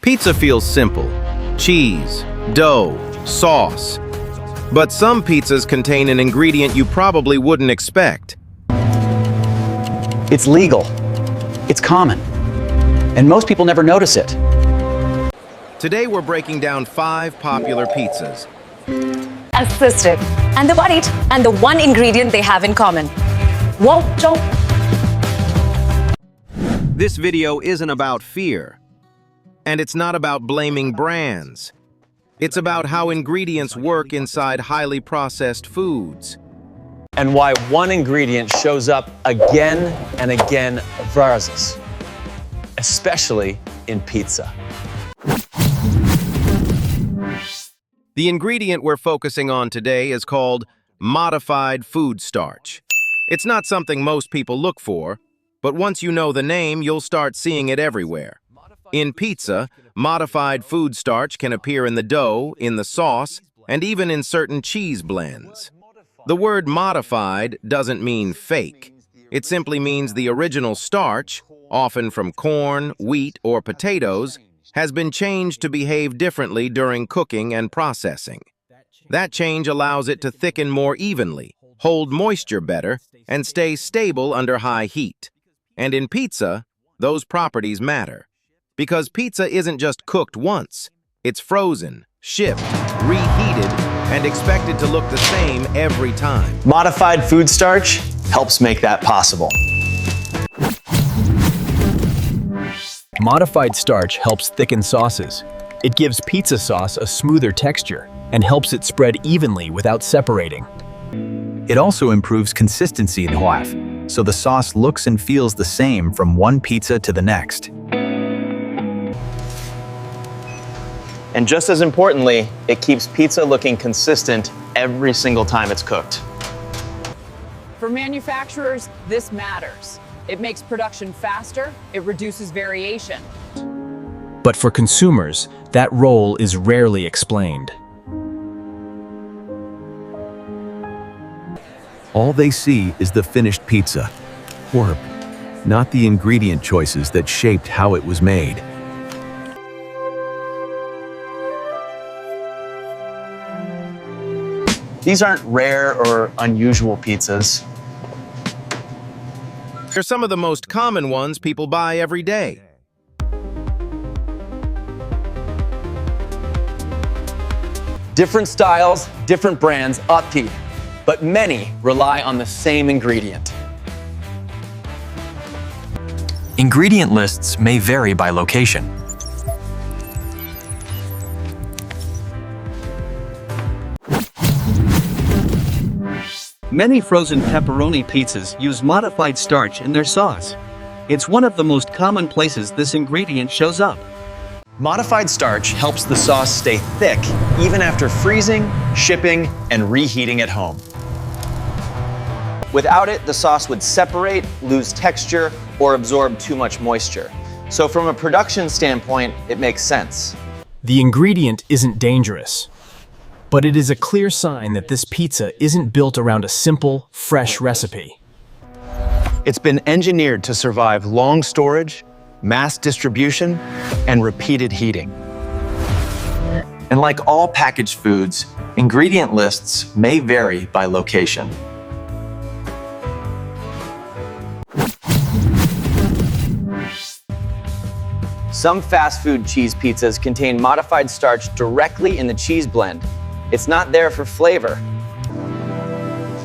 Pizza feels simple: cheese, dough, sauce. But some pizzas contain an ingredient you probably wouldn't expect. It's legal. It's common. And most people never notice it. Today we're breaking down 5 popular pizzas. Assisted. And the one ingredient they have in common. Whoa, Joe. This video isn't about fear. And it's not about blaming brands. It's about how ingredients work inside highly processed foods. And why one ingredient shows up again and again versus, especially in pizza. The ingredient we're focusing on today is called modified food starch. It's not something most people look for, but once you know the name, you'll start seeing it everywhere. In pizza, modified food starch can appear in the dough, in the sauce, and even in certain cheese blends. The word modified doesn't mean fake. It simply means the original starch, often from corn, wheat, or potatoes, has been changed to behave differently during cooking and processing. That change allows it to thicken more evenly, hold moisture better, and stay stable under high heat. And in pizza, those properties matter. Because pizza isn't just cooked once. It's frozen, shipped, reheated, and expected to look the same every time. Modified food starch helps make that possible. Modified starch helps thicken sauces. It gives pizza sauce a smoother texture and helps it spread evenly without separating. It also improves consistency in half, so the sauce looks and feels the same from one pizza to the next. And just as importantly, it keeps pizza looking consistent every single time it's cooked. For manufacturers, this matters. It makes production faster, it reduces variation. But for consumers, that role is rarely explained. All they see is the finished pizza, or not the ingredient choices that shaped how it was made. These aren't rare or unusual pizzas. They're some of the most common ones people buy every day. Different styles, different brands, upbeat, but many rely on the same ingredient. Ingredient lists may vary by location. Many frozen pepperoni pizzas use modified starch in their sauce. It's one of the most common places this ingredient shows up. Modified starch helps the sauce stay thick even after freezing, shipping, and reheating at home. Without it, the sauce would separate, lose texture, or absorb too much moisture. So from a production standpoint, it makes sense. The ingredient isn't dangerous, but it is a clear sign that this pizza isn't built around a simple, fresh recipe. It's been engineered to survive long storage, mass distribution, and repeated heating. And like all packaged foods, ingredient lists may vary by location. Some fast food cheese pizzas contain modified starch directly in the cheese blend. It's not there for flavor.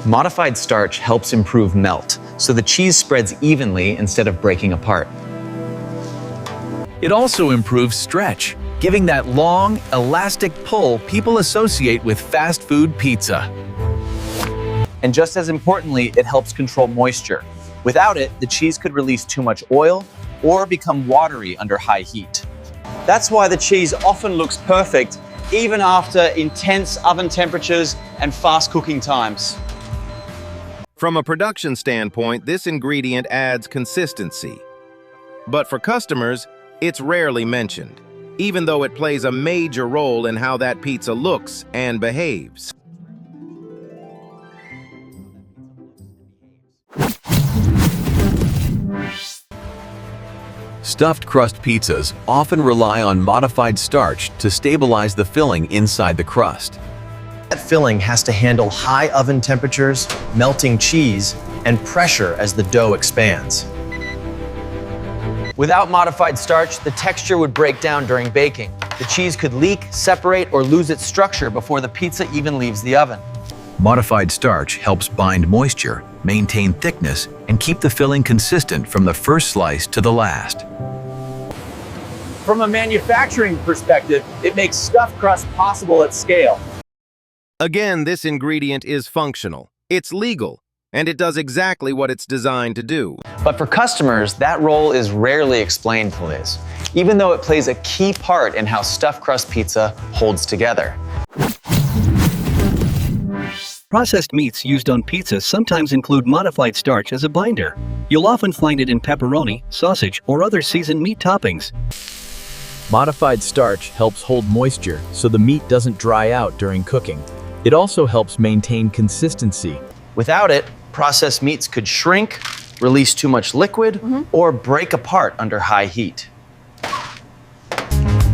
Modified starch helps improve melt, so the cheese spreads evenly instead of breaking apart. It also improves stretch, giving that long, elastic pull people associate with fast food pizza. And just as importantly, it helps control moisture. Without it, the cheese could release too much oil or become watery under high heat. That's why the cheese often looks perfect even after intense oven temperatures and fast cooking times. From a production standpoint, this ingredient adds consistency. But for customers, it's rarely mentioned, even though it plays a major role in how that pizza looks and behaves. Stuffed crust pizzas often rely on modified starch to stabilize the filling inside the crust. That filling has to handle high oven temperatures, melting cheese, and pressure as the dough expands. Without modified starch, the texture would break down during baking. The cheese could leak, separate, or lose its structure before the pizza even leaves the oven. Modified starch helps bind moisture, maintain thickness, and keep the filling consistent from the first slice to the last. From a manufacturing perspective, it makes stuffed crust possible at scale. Again, this ingredient is functional. It's legal, and it does exactly what it's designed to do. But for customers, that role is rarely explained to Liz, even though it plays a key part in how stuffed crust pizza holds together. Processed meats used on pizza sometimes include modified starch as a binder. You'll often find it in pepperoni, sausage, or other seasoned meat toppings. Modified starch helps hold moisture so the meat doesn't dry out during cooking. It also helps maintain consistency. Without it, processed meats could shrink, release too much liquid, or break apart under high heat.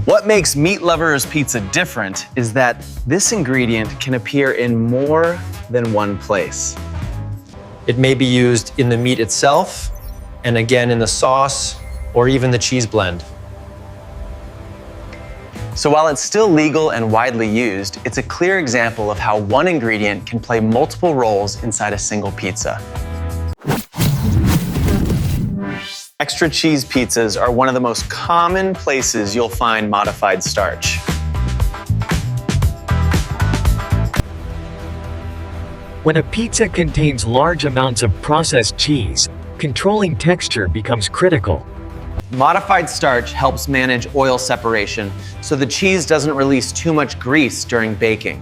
What makes Meat Lover's Pizza different is that this ingredient can appear in more than one place. It may be used in the meat itself, and again in the sauce, or even the cheese blend. So while it's still legal and widely used, it's a clear example of how one ingredient can play multiple roles inside a single pizza. Extra cheese pizzas are one of the most common places you'll find modified starch. When a pizza contains large amounts of processed cheese, controlling texture becomes critical. Modified starch helps manage oil separation so the cheese doesn't release too much grease during baking.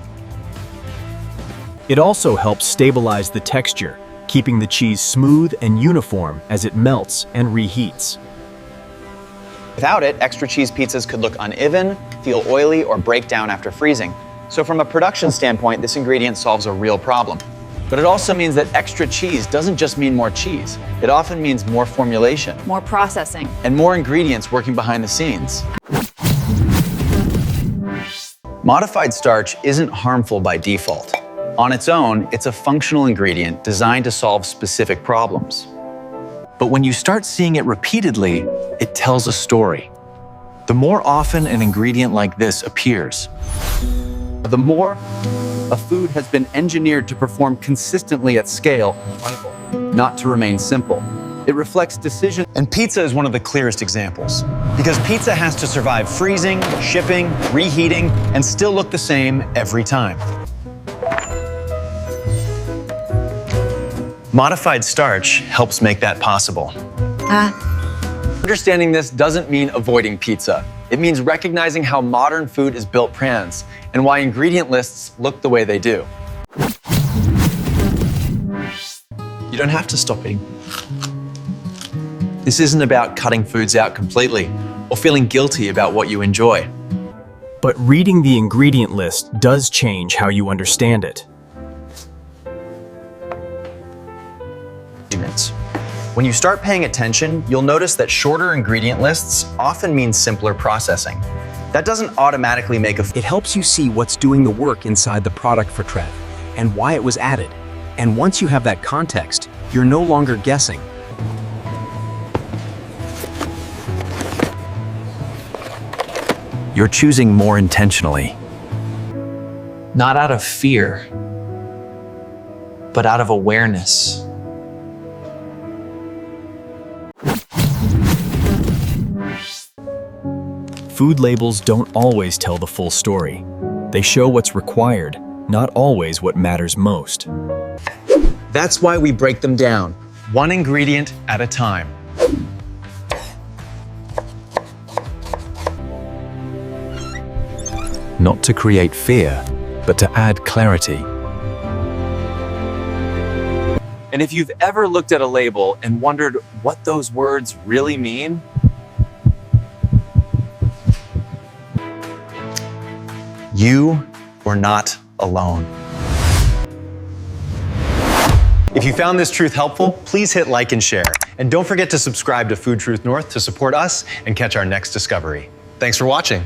It also helps stabilize the texture, keeping the cheese smooth and uniform as it melts and reheats. Without it, extra cheese pizzas could look uneven, feel oily, or break down after freezing. So from a production standpoint, this ingredient solves a real problem. But it also means that extra cheese doesn't just mean more cheese. It often means more formulation. More processing. And more ingredients working behind the scenes. Modified starch isn't harmful by default. On its own, it's a functional ingredient designed to solve specific problems. But when you start seeing it repeatedly, it tells a story. The more often an ingredient like this appears, the more a food has been engineered to perform consistently at scale, not to remain simple. It reflects decision. And pizza is one of the clearest examples. Because pizza has to survive freezing, shipping, reheating, and still look the same every time. Modified starch helps make that possible. Understanding this doesn't mean avoiding pizza. It means recognizing how modern food is built plans and why ingredient lists look the way they do. You don't have to stop eating. This isn't about cutting foods out completely or feeling guilty about what you enjoy. But reading the ingredient list does change how you understand it. When you start paying attention, you'll notice that shorter ingredient lists often mean simpler processing. That doesn't automatically make It helps you see what's doing the work inside the product for Trev and why it was added. And once you have that context, you're no longer guessing. You're choosing more intentionally. not out of fear, but out of awareness. Food labels don't always tell the full story. They show what's required, not always what matters most. That's why we break them down, one ingredient at a time. Not to create fear, but to add clarity. And if you've ever looked at a label and wondered what those words really mean, you were not alone. If you found this truth helpful, please hit like and share. And don't forget to subscribe to Food Truth North to support us and catch our next discovery. Thanks for watching.